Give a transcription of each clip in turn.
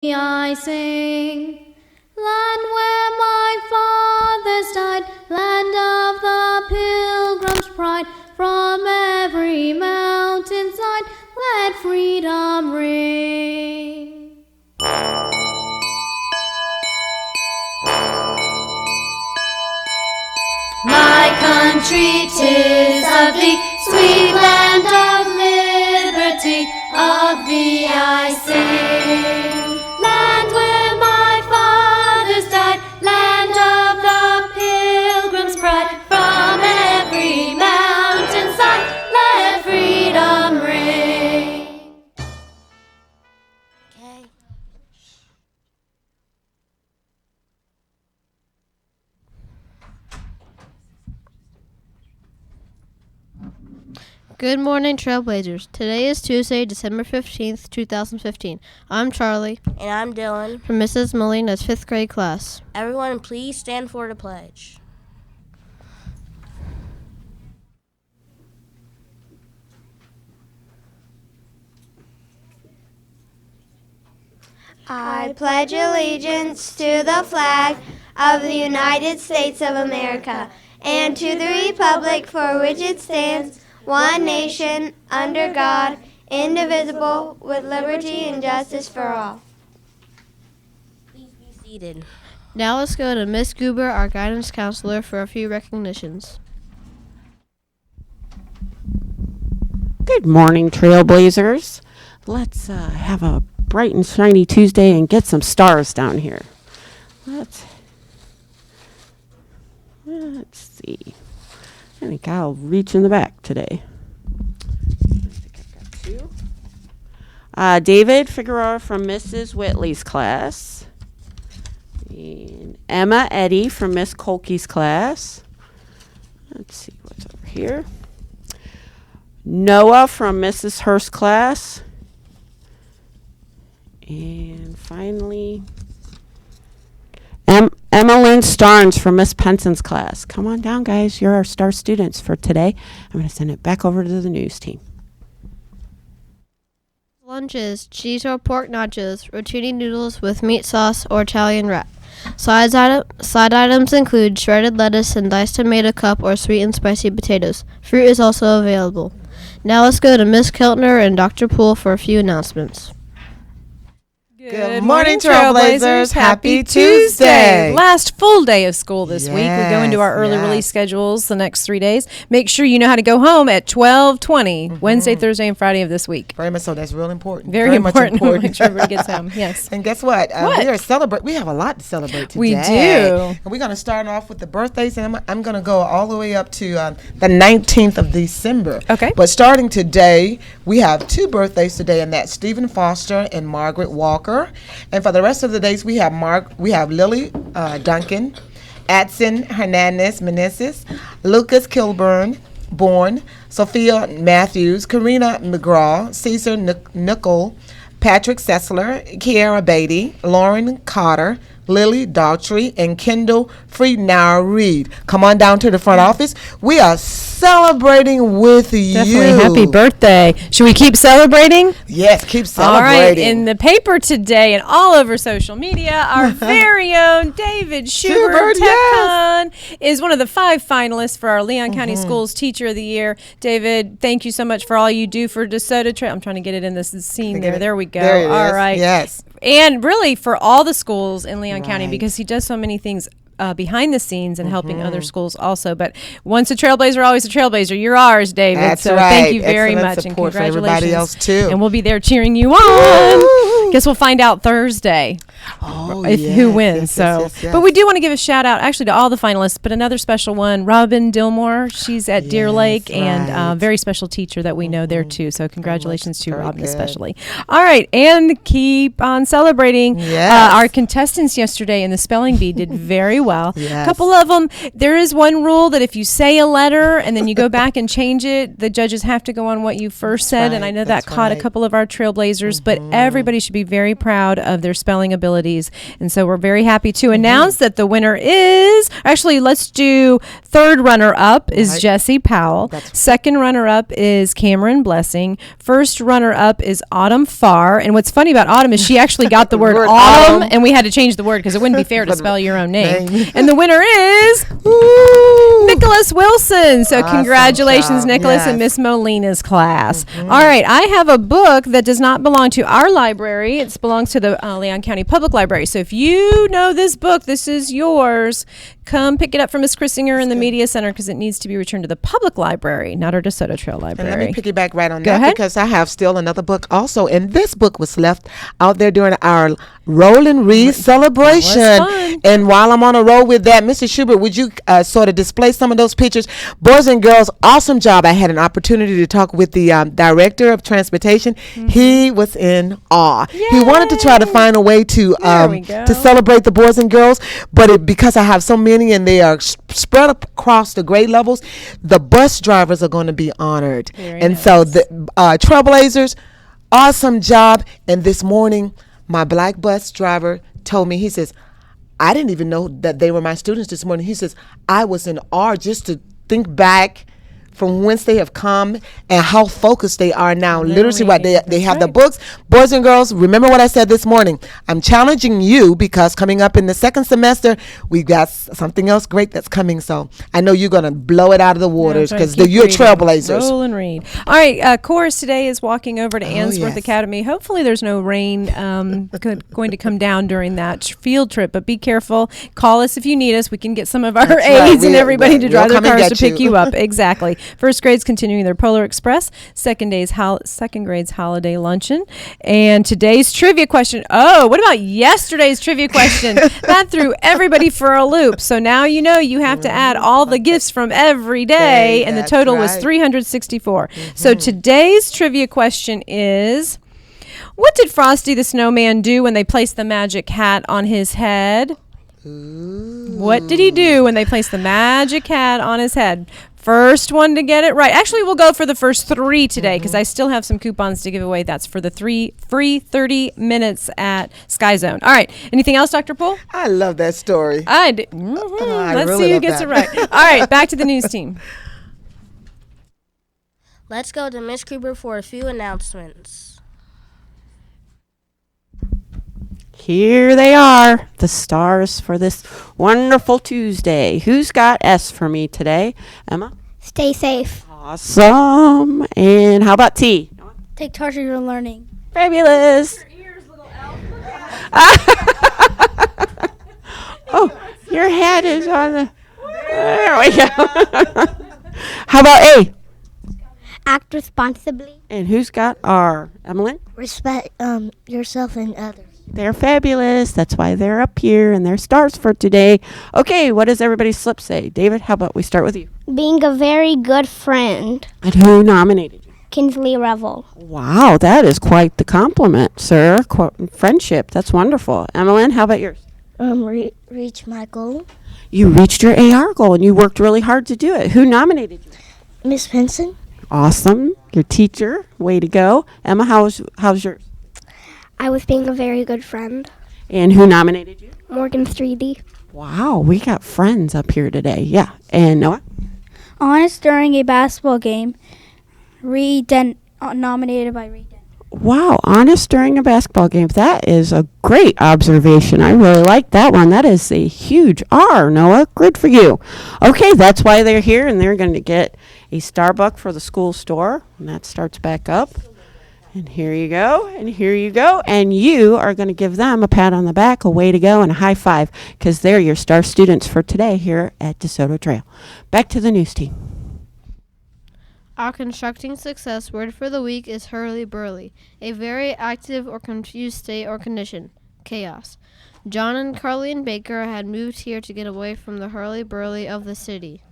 I sing. Land where my fathers died, land of the pilgrim's pride, from every mountainside, let freedom ring. My country, 'tis of thee, sweet land of liberty, of thee I sing. Land where my fathers died, land of the pilgrim's pride, from every mountainside, let freedom ring. Okay. Good morning, Trailblazers. Today is Tuesday, December 15th, 2015. I'm Charlie. And I'm Dylan. From Mrs. Molina's 5th grade class. Everyone, please stand for the pledge. I pledge allegiance to the flag of the United States of America and to the republic for which it stands, one nation, under God, indivisible, with liberty and justice for all. Please be seated. Now let's go to Miss Goober, our guidance counselor, for a few recognitions. Good morning, Trailblazers. Let's have a bright and shiny Tuesday and get some stars down here. Let's see. I think I'll reach in the back today. I think I've got two. David Figueroa from Mrs. Whitley's class. And Emma Eddy from Miss Kolke's class. Let's see what's over here. Noah from Mrs. Hurst's class. And finally, Emmeline Starnes from Miss Penson's class. Come on down, guys. You're our star students for today. I'm going to send it back over to the news team. Lunch is cheese or pork nachos, rotini noodles with meat sauce or Italian wrap. Side items include shredded lettuce and diced tomato cup or sweet and spicy potatoes. Fruit is also available. Now let's go to Miss Keltner and Dr. Poole for a few announcements. Good morning, Trailblazers. Happy Tuesday. Last full day of school this week. We go into our early release schedules the next 3 days. Make sure you know how to go home at 12:20, Wednesday, Thursday, and Friday of this week. Very much so. That's real important. Very important. Much important. Make sure everybody gets home. Yes. And guess what? We are celebrate. We have a lot to celebrate today. We do. And we're going to start off with the birthdays, and I'm going to go all the way up to the 19th of December. Okay. But starting today, we have two birthdays today, and that's Stephen Foster and Margaret Walker. And for the rest of the days, we have Lily Duncan, Adson Hernandez Meneses, Lucas Kilburn, Bourne, Sophia Matthews, Karina McGraw, Caesar Nickel, Patrick Sessler, Kiara Beatty, Lauren Cotter, Lily Daughtry, and Kendall Friednauer Reed. Come on down to the front office. We are celebrating with you. Definitely. Happy birthday. Should we keep celebrating? Yes, keep celebrating. All right. In the paper today and all over social media, our very own David Schubert TechCon is one of the 5 finalists for our Leon County Schools Teacher of the Year. David, thank you so much for all you do for DeSoto Trail. I'm trying to get it in this scene there. There we go. There it is. All right. Yes. And really for all the schools in Leon County, because he does so many things behind the scenes and helping other schools also. But once a Trailblazer, always a Trailblazer. You're ours, David. That's so right. Thank you very Excellent much. And support for congratulations. everybody else, too. And we'll be there cheering you on. Guess we'll find out Thursday who wins. Yes. Yes. But we do want to give a shout out actually to all the finalists, but another special one, Robin Dillmore. She's at Deer Lake and very special teacher that we know there too. So congratulations to Robin especially. All right. And keep on celebrating. Yes. Our contestants yesterday in the spelling bee did very well. well. A Yes. couple of them, there is one rule that if you say a letter and then you go back and change it, the judges have to go on what you first said. And I know that that's caught a right. couple of our trailblazers, but everybody should be very proud of their spelling abilities. And so we're very happy to announce that the winner is, actually, let's do third runner-up is Right. Jesse Powell. That's- Second runner-up is Cameron Blessing. First runner-up is Autumn Farr. And what's funny about Autumn is she actually got the word Word autumn, autumn. and we had to change the word because it wouldn't be fair to For the spell your own name. name. And the winner is Ooh. Nicholas Wilson. So Awesome congratulations, job. Nicholas, and Yes. Miss Molina's class. All right, I have a book that does not belong to our library. It belongs to the Leon County Public Library. So if you know this book, this is yours. Come pick it up from Miss Chrissinger in the Media Center because it needs to be returned to the public library, not our DeSoto Trail And Library. let me piggyback right on Go that ahead. because I have still another book also. And this book was left out there during our Roll and Read celebration. fun. And while I'm on a roll with that, Mrs. Schubert, would you sort of display some of those pictures? Boys and girls, awesome job. I had an opportunity to talk with the director of transportation. He was in awe. He wanted to try to find a way to we go. to celebrate the boys and girls, but because I have so many and they are spread across the grade levels, the bus drivers are going to be honored. Very So the Trailblazers, awesome job. And this morning, my black bus driver told me, he says, I didn't even know that they were my students this morning. He says, I was in awe just to think back from whence they have come and how focused they are now. Literacy, right? They have the books. Boys and girls, remember what I said this morning. I'm challenging you because coming up in the second semester, we've got something else great that's coming. So I know you're going to blow it out of the waters That's right. because Keep you're reading. trailblazers. Roll and read. All right, chorus today is walking over to Answorth yes. Academy. Hopefully there's no rain going to come down during that field trip, but be careful. Call us if you need us. We can get some of our That's right. aides and everybody to We'll drive their come and cars to get pick you. you up. Exactly. First grade's continuing their Polar Express. Second grade's holiday luncheon. And today's trivia question. Oh, what about yesterday's trivia question? That threw everybody for a loop. So now you know you have to add all the gifts from every day, and the That's total was right. 364. So today's trivia question is, what did Frosty the Snowman do when they placed the magic hat on his head? What did he do when they placed the magic hat on his head? First one to get it right. Actually, we'll go for the first three today because I still have some coupons to give away. That's for the 3 free 30 minutes at Sky Zone. All right. Anything else, Dr. Poole? I love that story. I I Let's really see who love gets that. it right. All right. Back to the news team. Let's go to Miss Cooper for a few announcements. Here they are, the stars for this wonderful Tuesday. Who's got S for me today? Emma? Stay safe. Awesome. And how about T? Take charge of your learning. Fabulous. Oh, your hat is on the... There we go. How about A? Act responsibly. And who's got R? Emily? Respect yourself and others. They're fabulous. That's why they're up here and they're stars for today. Okay, what does everybody's slip say? David, how about we start with you? Being a very good friend. And who nominated you? Kinsley Revel. Wow, that is quite the compliment, sir. Friendship, that's wonderful. Emmeline, how about yours? Reach my goal. You reached your AR goal and you worked really hard to do it. Who nominated you? Miss Benson. Awesome. Your teacher, way to go. Emma, how's yours? I was being a very good friend. And who nominated you? Morgan 3D. Wow, we got friends up here today. Yeah. And Noah? Honest during a basketball game. Nominated by Reed Dent. Wow, honest during a basketball game. That is a great observation. I really like that one. That is a huge R, Noah. Good for you. Okay, that's why they're here, and they're going to get a Starbucks for the school store. And that starts back up. And here you go, and here you go. And you are going to give them a pat on the back, a way to go, and a high five, because they're your star students for today here at DeSoto Trail. Back to the news team. Our constructing success word for the week is hurly-burly, a very active or confused state or condition, chaos. John and Carleen Baker had moved here to get away from the hurly-burly of the city.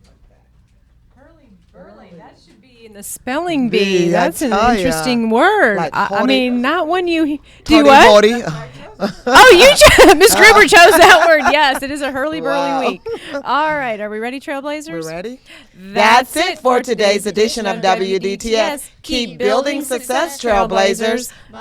That should be in the spelling bee. I That's an tell ya. interesting word. Like I haughty- mean, not one you do Howdy, what? howdy. Oh, Miss Gruber chose that word. Yes, it is a hurly-burly Wow. week. All right, are we ready, Trailblazers? We're ready? That's it for today's edition of WDTS. Keep building success, Trailblazers. Bye.